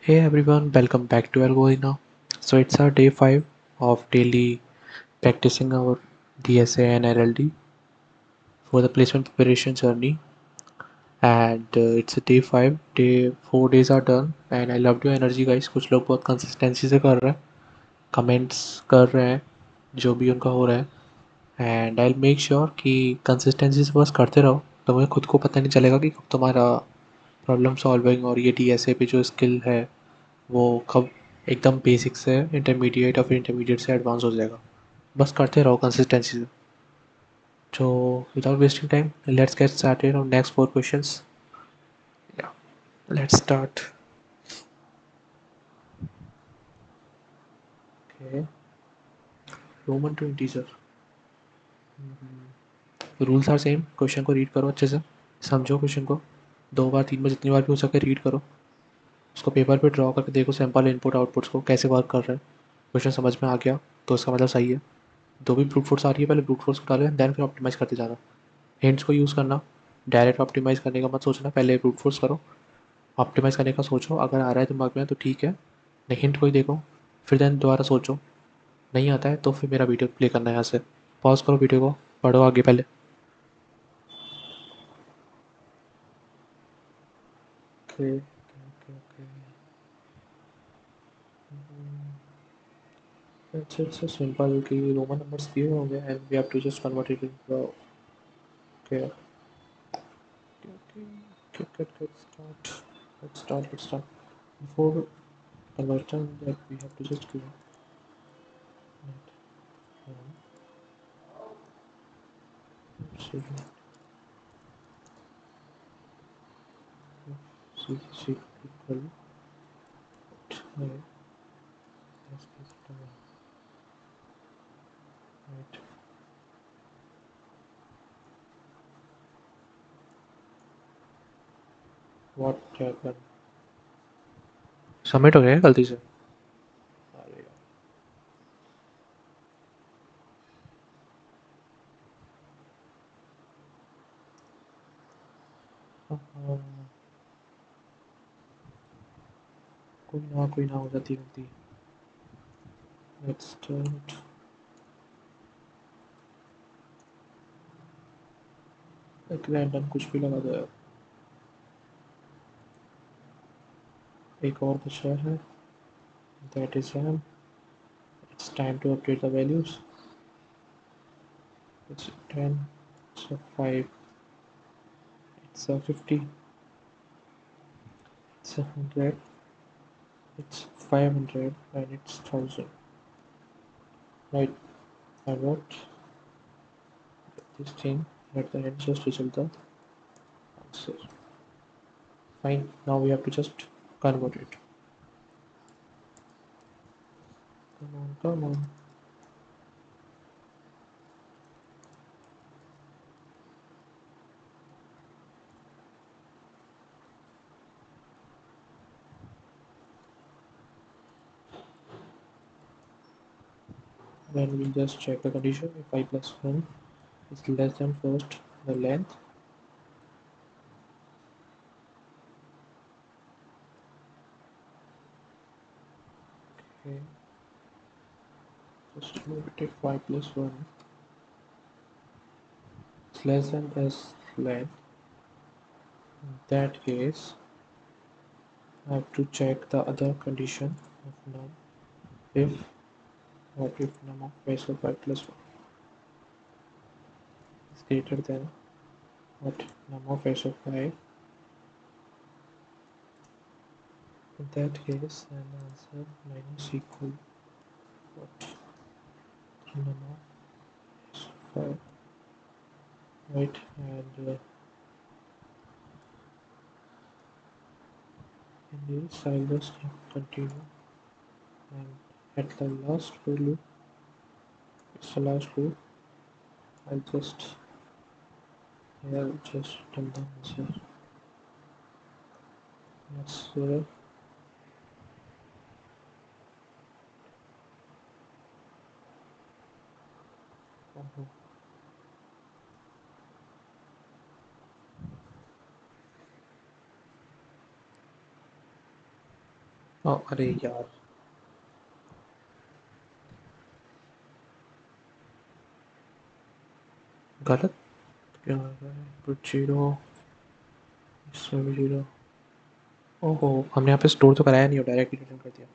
Hey everyone, welcome back to Algorithm. So it's our day 5 of daily practicing our DSA and LLD for the placement preparation journey. And it's a day 5, day 4 days are done and I loved your energy guys. कुछ लोग बहुत consistency से कर रहे हैं, comments कर रहे हैं, जो भी उनका हो रहा है एंड आई मेक श्योर कि कंसिस्टेंसी से बस करते रहो। तो मुझे खुद को पता नहीं चलेगा कि कब तुम्हारा प्रॉब्लम सॉल्विंग और ये DSA पे जो स्किल है वो कब एकदम बेसिक से इंटरमीडिएट और फिर इंटरमीडिएट से एडवांस हो जाएगा। बस करते रहो कंसिस्टेंसी से। तो without wasting time let's get started on next 4 questions. या let's start. Okay, roman to integer. Rules are same. Question को रीड करो अच्छे से, समझो क्वेश्चन को, 2 बार 3 बार जितनी बार भी हो सके रीड करो। उसको पेपर पे ड्रॉ करके देखो सैम्पल इनपुट आउटपुट्स को कैसे वर्क कर रहे हैं। क्वेश्चन समझ में आ गया तो उसका मतलब सही है। जो भी ब्रूट फोर्स आ रही है पहले ब्रूट फोर्स को डालो देन फिर ऑप्टिमाइज़ करते जाना। हिंट्स को यूज़ करना, डायरेक्ट ऑप्टिमाइज़ करने का मत सोचना, पहले ब्रूट फोर्स करो, ऑप्टिमाइज़ करने का सोचो, अगर आ रहा है दिमाग में तो ठीक है, नहीं हिंट को ही देखो, फिर देन दोबारा सोचो, नहीं आता है तो फिर मेरा वीडियो प्ले करना है यहाँ से। पॉज करो वीडियो को, पढ़ो आगे पहले। Okay okay okay. It's simple कि रोमन नंबर्स दिए होंगे and we have to just convert it into okay let's start before conversion that we have to just give it C equal right right what क्या कर submit हो गया है गलती से। अरे यार, कोई ना हो जाती गलती। Let's start. एक रैंडम कुछ भी लगा दो यार। एक और बचा है, that is RAM. It's time to update the values. It's 10, it's 5, it's 50, it's 100, it's 500 and it's 1000, right? And what this thing at the end just result the answer. Fine, now we have to just convert it. Come on. Then we'll just check the condition. If I plus 1 is less than first the length. Okay, just move it if I plus 1 is less than this length. In that case, I have to check the other condition of num. If what if num of base of 5 plus 1 is greater than what num of s of 5. In that case, then the answer minus equal what num of s of 5, right? And in this, I'll just continue, and at the last value, it's the last loop. I'll just here just tell the answer. That's uh, अरे यार, गलत क्या हो रहा है? कुछ zero, इसमें भी जीरो। ओहो, हमने यहाँ पे स्टोर तो कराया नहीं हो, डायरेक्ट रिटर्न कर दिया।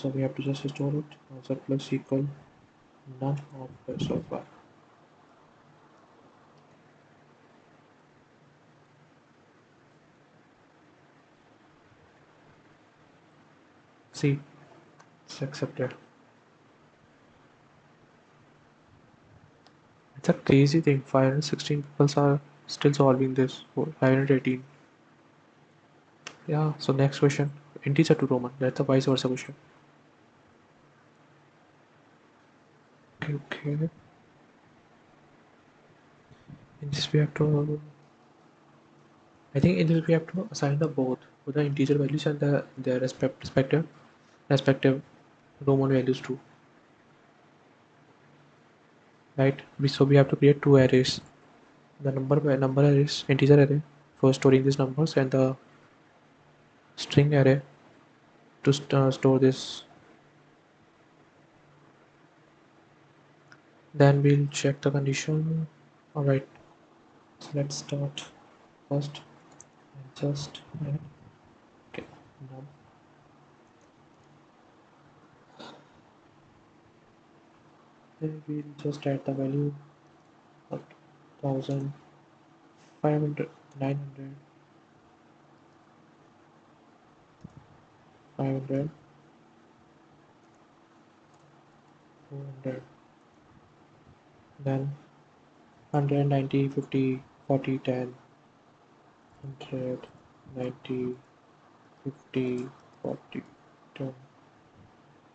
So we have to just store it answer plus equal none of the so far. See, it's accepted. It's a crazy thing. 516 people are still solving this. 518. Yeah, so next question. Integer to Roman. That's a vice versa question. Okay, okay. In this we have to. I think in this we have to assign the both the integer values and their respective Roman values too. Right? So we have to create two arrays. The number arrays, integer array for storing these numbers, and the string array to store this. Then we'll check the condition. All right, so let's start first and just add. Okay, now then we'll just add the value of 1500, 900, 500, 400, then 100, 90, 50, 40, 10, 100, 90, 50, 40, 10,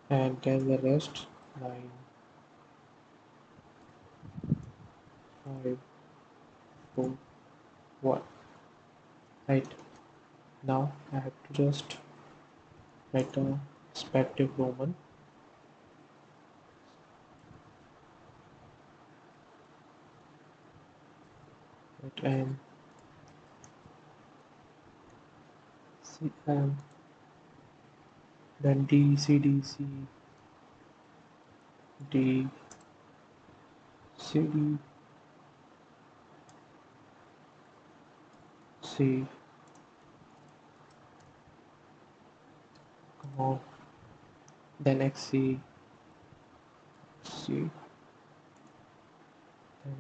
and then the rest 9, 5, 4, 1. Right, now I have to just write a respective Roman. Right, and C, then D, C, D, C, D, C, D, C, come on, then X, C, C, then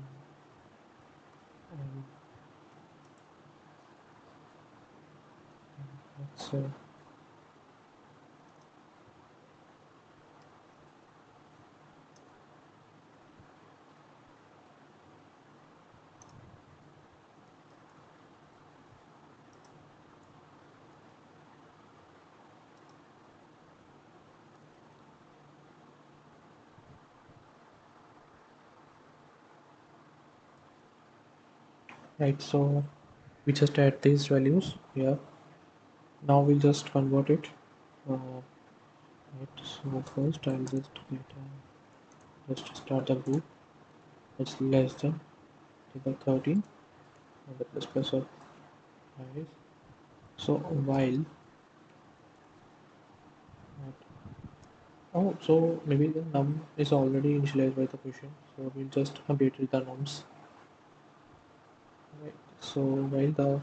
M, X, right, so we just add these values here. Now we'll just convert it. Right, so first I'll just get just start the group. It's less than to the 13 and the plus of 5. So while oh, so maybe the num is already initialized by the question, so we'll just update with the nums. Right. So while the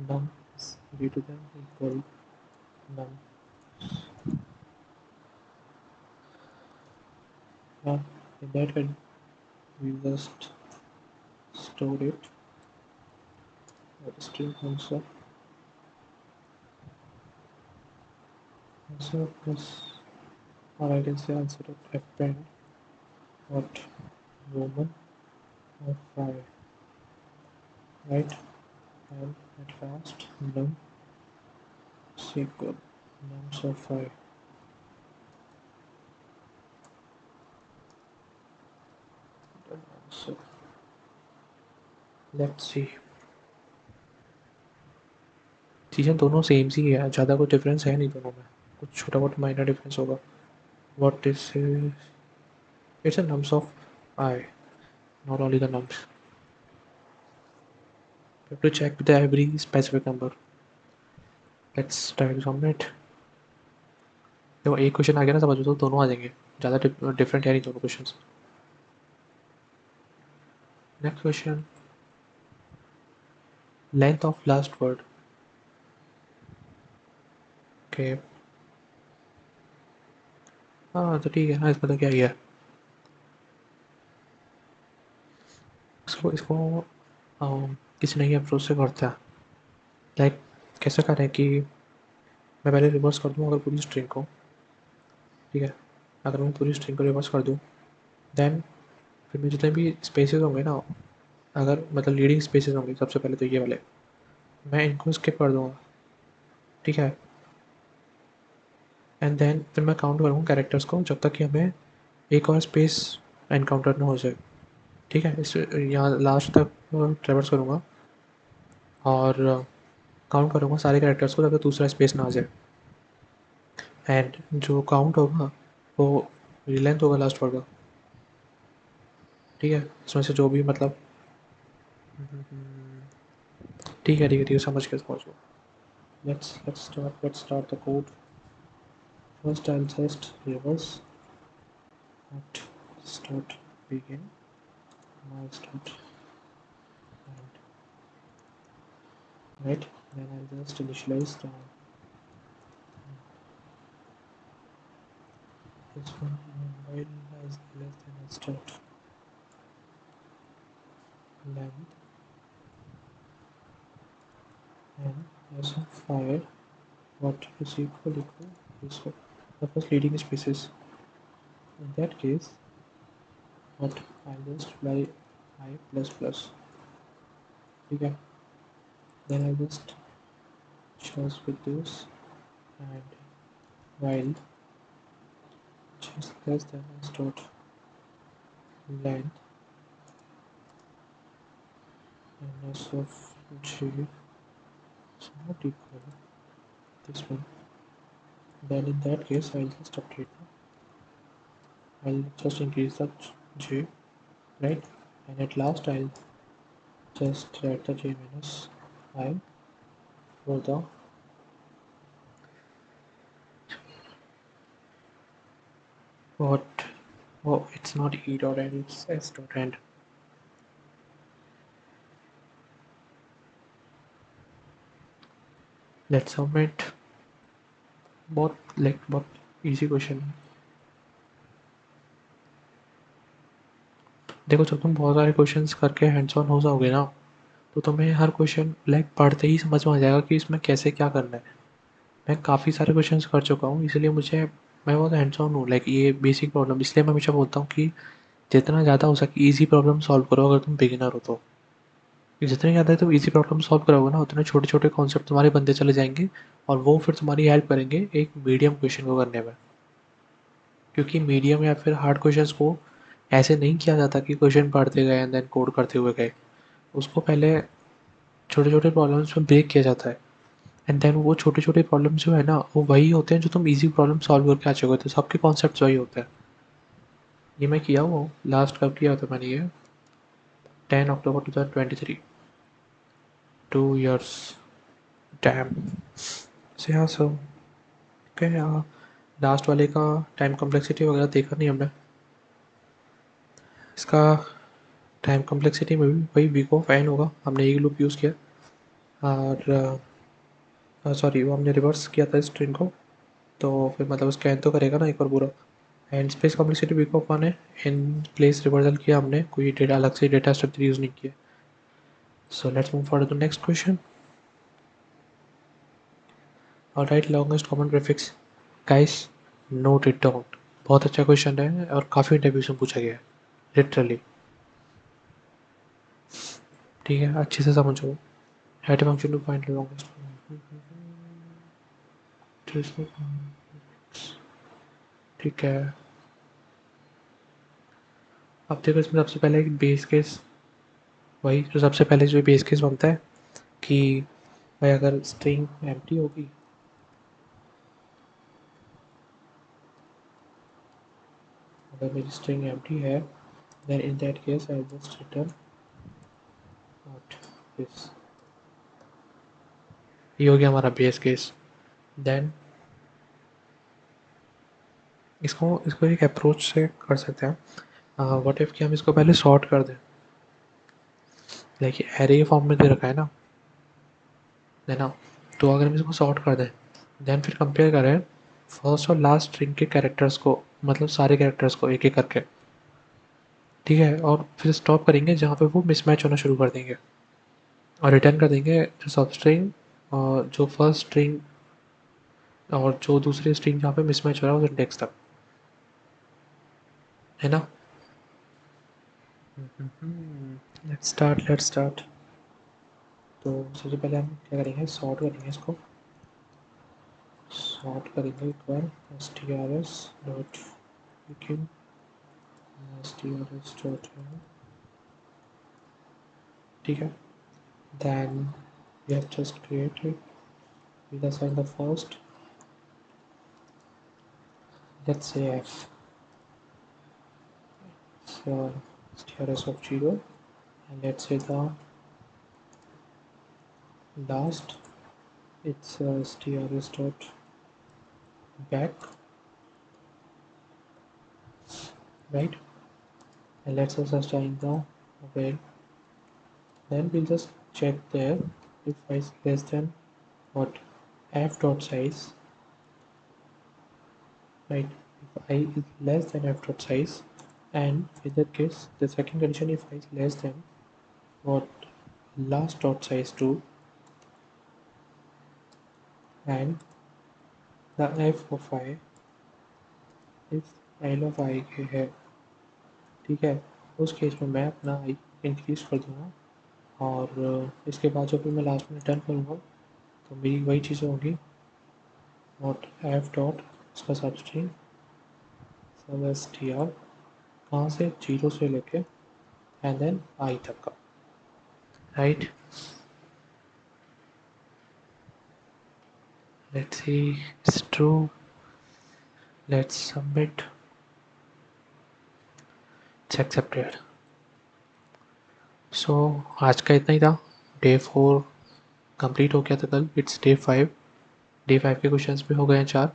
num is greater than equal num, in that way we'll just store it at string answer plus, or I can say answer of append what Roman of 5, right? And at last num is equal nums of 5. So let's see. चीज़ें दोनों same सी है, ज़्यादा कुछ difference है नहीं दोनों में, कुछ छोटा बहुत माइनर डिफरेंस होगा. What this is, it's a nums of I, not only the nums. You have to check with every specific number. Let's try to submit. देखो एक क्वेश्चन आ गया ना, समझ तो दोनों आ जाएंगे, ज़्यादा डिफरेंट है नहीं दोनों question. Next question, length of last word. Okay, हाँ तो ठीक है ना, इसमें तो क्या ही है। इसको इसको किसी नई अप्रोच से करते हैं। लाइक कैसे करें कि मैं पहले रिवर्स कर दूँ अगर पूरी स्ट्रिंग को, ठीक है, अगर मैं पूरी स्ट्रिंग को रिवर्स कर दूँ, देन फिर में जितने भी स्पेसेस होंगे ना, अगर मतलब लीडिंग स्पेसेस होंगे सबसे पहले तो ये वाले, मैं इनको स्किप कर दूँगा, ठीक है। एंड देन फिर मैं काउंट करूँगा कैरेक्टर्स को जब तक कि हमें एक और स्पेस एनकाउंटर ना हो जाए, ठीक है। इस यहाँ लास्ट तक ट्रेवर्स करूँगा और काउंट करूँगा सारे कैरेक्टर्स को जब तक दूसरा स्पेस ना आ जाए। एंड जो काउंट होगा वो लेंथ होगा लास्ट वर्ड का, ठीक है। इसमें से जो भी मतलब ठीक है ठीक है ठीक है, समझ गया। Let's start the code. First I'll just reverse at start begin my start and right, then I'll just initialize the this one while as less than a start length and as of fire what is equal this one, the first leading spaces. In that case, what I'll just fly I plus plus, okay. Then I'll just choose with this and while just less than a start length and s of j is not equal this one, then in that case I'll just update, I'll just increase the j, right, and at last I'll just write the j minus I for the what, oh it's not e dot end, it's s dot end. Let's submit। बहुत easy question है। देखो जब तुम बहुत सारे questions करके hands on हो जाओगे ना, तो तुम्हें हर क्वेश्चन पढ़ते ही समझ में आ जाएगा कि इसमें कैसे क्या करना है। मैं काफ़ी सारे क्वेश्चंस कर चुका हूँ, इसलिए मुझे मैं बहुत हैंड्स ऑन हूँ। ये बेसिक प्रॉब्लम, इसलिए मैं हमेशा बोलता हूँ कि जितना ज़्यादा हो सके ईजी प्रॉब्लम सॉल्व करो अगर तुम बिगिनर हो तो। जितने ज़्यादा तुम ईजी प्रॉब्लम सॉल्व करोगे ना, उतने छोटे छोटे कॉन्सेप्ट तुम्हारे बनते चले जाएंगे और वो फिर तुम्हारी हेल्प करेंगे एक मीडियम क्वेश्चन को करने में। क्योंकि मीडियम या फिर हार्ड क्वेश्चंस को ऐसे नहीं किया जाता कि क्वेश्चन पढ़ते गए एंड देन कोड करते हुए गए। उसको पहले छोटे छोटे प्रॉब्लम्स में ब्रेक किया जाता है एंड देन वो छोटे छोटे प्रॉब्लम जो है ना, वो वही होते हैं जो तुम इजी प्रॉब्लम सॉल्व करके आ चुके होते हो। सबके कॉन्सेप्ट वही होते हैं। ये मैं किया हुआ हूँ, लास्ट कब किया था मैंने ये, 10 अक्टूबर 2023, 2 years। डैम से हाँ सर, ओके। हाँ, लास्ट वाले का टाइम कॉम्प्लेक्सिटी वगैरह देखा नहीं हमने। इसका टाइम कॉम्प्लेक्सिटी में भी वही वीक ऑफ एन होगा, हमने एक लूप यूज़ किया और सॉरी वो हमने रिवर्स किया था स्ट्रिंग को, तो फिर मतलब स्कैन तो करेगा ना एक बार पूरा। And space complexity weak of one है, इन प्लेस रिवर्सल किया हमने, कोई डेटा अलग से डेटा स्ट्रक्चर यूज़ नहीं किया। So let's move for the next question. और right longest common prefix, guys note it down. बहुत अच्छा क्वेश्चन है और काफ़ी इंटरव्यूज में पूछा गया है लिटरली, ठीक है, अच्छे से समझो। At function to find longest, ठीक है। अब देखो इसमें सबसे पहले एक बेस केस, वही जो सबसे पहले जो बेस केस बनता है कि भाई अगर स्ट्रिंग एम्प्टी होगी, अगर मेरी स्ट्रिंग एम्प्टी है, then in that case I'll just return what is, ये हो गया हमारा बेस केस। देन इसको इसको एक अप्रोच से कर सकते हैं। व्हाट इफ कि हम इसको पहले सॉर्ट कर दें, लाइक एरे फॉर्म में दे रखा है ना। तो अगर हम इसको सॉर्ट कर दें, देन फिर कंपेयर करें फर्स्ट और लास्ट स्ट्रिंग के कैरेक्टर्स को, मतलब सारे कैरेक्टर्स को एक एक करके, ठीक है, और फिर स्टॉप करेंगे जहाँ पे वो मिसमैच होना शुरू कर देंगे और रिटर्न कर देंगे जो सब स्ट्रिंग और जो फर्स्ट स्ट्रिंग और जो दूसरी स्ट्रिंग जहाँ पे मिसमैच हो रहा है उस इंडेक्स तक, है ना। Let's start. तो सबसे पहले हम क्या करेंगे, सॉर्ट करेंगे इसको, सॉर्ट करेंगे एक बार strs dot eq strs dot, ठीक है। then we have just created, we'll assign the first, let's say f, so strs of 0, and let's say the last, it's strs dot back, right, and let's also assign the where, then we'll just check there if I is less than what, f dot size, right, if I is less than f dot size, and in that case the second condition, if I is less than what, last dot size 2, and the f of I इस l of I के है, ठीक है। उस case में मैं अपना i increase कर दूंगा और इसके बाद जब भी मैं लास्ट में रिटर्न करूँगा तो मेरी वही चीज़ें होंगी, नॉट एफ डॉट इसका सब स्ट्रिंग सब एस टी आर, कहाँ से, 0 से लेके एंड देन आई तक का, right. Let's see it's true, let's submit, it's accepted. So आज का इतना ही था, डे 4 कंप्लीट हो गया था कल, इट्स डे 5। डे 5 के क्वेश्चंस भी हो गए हैं 4।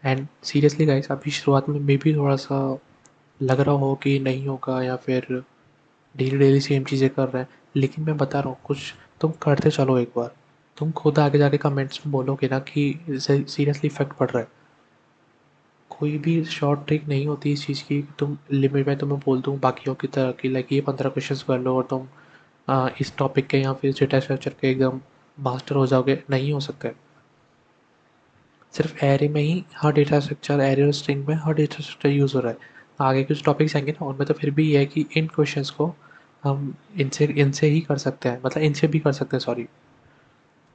एंड सीरियसली गाइस, अभी शुरुआत में मे भी थोड़ा सा लग रहा हो कि नहीं होगा या फिर डेली डेली सेम चीज़ें कर रहे हैं, लेकिन मैं बता रहा हूँ कुछ तुम करते चलो एक बार, तुम खुद आगे जाके कमेंट्स में बोलोगे ना कि इससे सीरियसली इफेक्ट पड़ रहा है। कोई भी शॉर्ट ट्रिक नहीं होती इस चीज़ की कि तुम लिमिट में तुम्हें बोल दूँ बाकियों की तरह कि लाइक ये 15 क्वेश्चंस कर लो और तुम इस टॉपिक के या फिर डेटा स्ट्रक्चर के एकदम मास्टर हो जाओगे, नहीं हो सकता है। सिर्फ एरे में ही हर डेटा स्ट्रक्चर, एरे और स्ट्रिंग में हर डेटा स्ट्रक्चर यूज़ हो रहा है। आगे कुछ टॉपिक्स आएंगे ना उनमें तो फिर भी ये है कि इन क्वेश्चंस को हम इनसे इनसे ही कर सकते हैं, मतलब इनसे भी कर सकते हैं, सॉरी,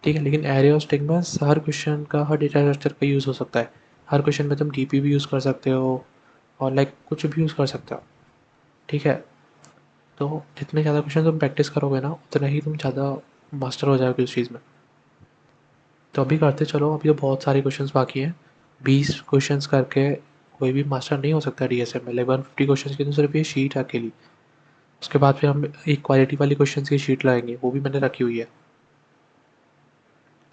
ठीक है। लेकिन एरे और स्ट्रिंग में हर क्वेश्चन का, हर डेटा स्ट्रक्चर का यूज़ हो सकता है। हर क्वेश्चन में तुम डीपी भी यूज़ कर सकते हो और लाइक कुछ भी यूज़ कर सकते हो, ठीक है। तो जितने ज़्यादा क्वेश्चन तुम प्रैक्टिस करोगे ना उतना ही तुम ज़्यादा मास्टर हो जाओगे उस चीज़ में। तो अभी करते चलो, अभी तो बहुत सारे क्वेश्चंस बाकी हैं। 20 क्वेश्चंस करके कोई भी मास्टर नहीं हो सकता डीएसए में। लाइक 150 क्वेश्चंस की तो सिर्फ ये शीट है अकेली। उसके बाद फिर हम एक क्वालिटी वाली क्वेश्चंस की शीट लाएंगे, वो भी मैंने रखी हुई है,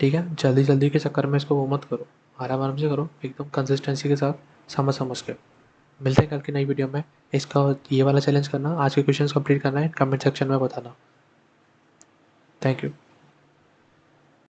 ठीक है। जल्दी जल्दी के चक्कर में इसको वो मत करो, आराम आराम से करो, एकदम कंसिस्टेंसी के साथ समझ समझ के। मिलते हैं कल की नई वीडियो में। इसका ये वाला चैलेंज करना, आज के क्वेश्चंस कंप्लीट करना है, कमेंट सेक्शन में बताना। Thank you.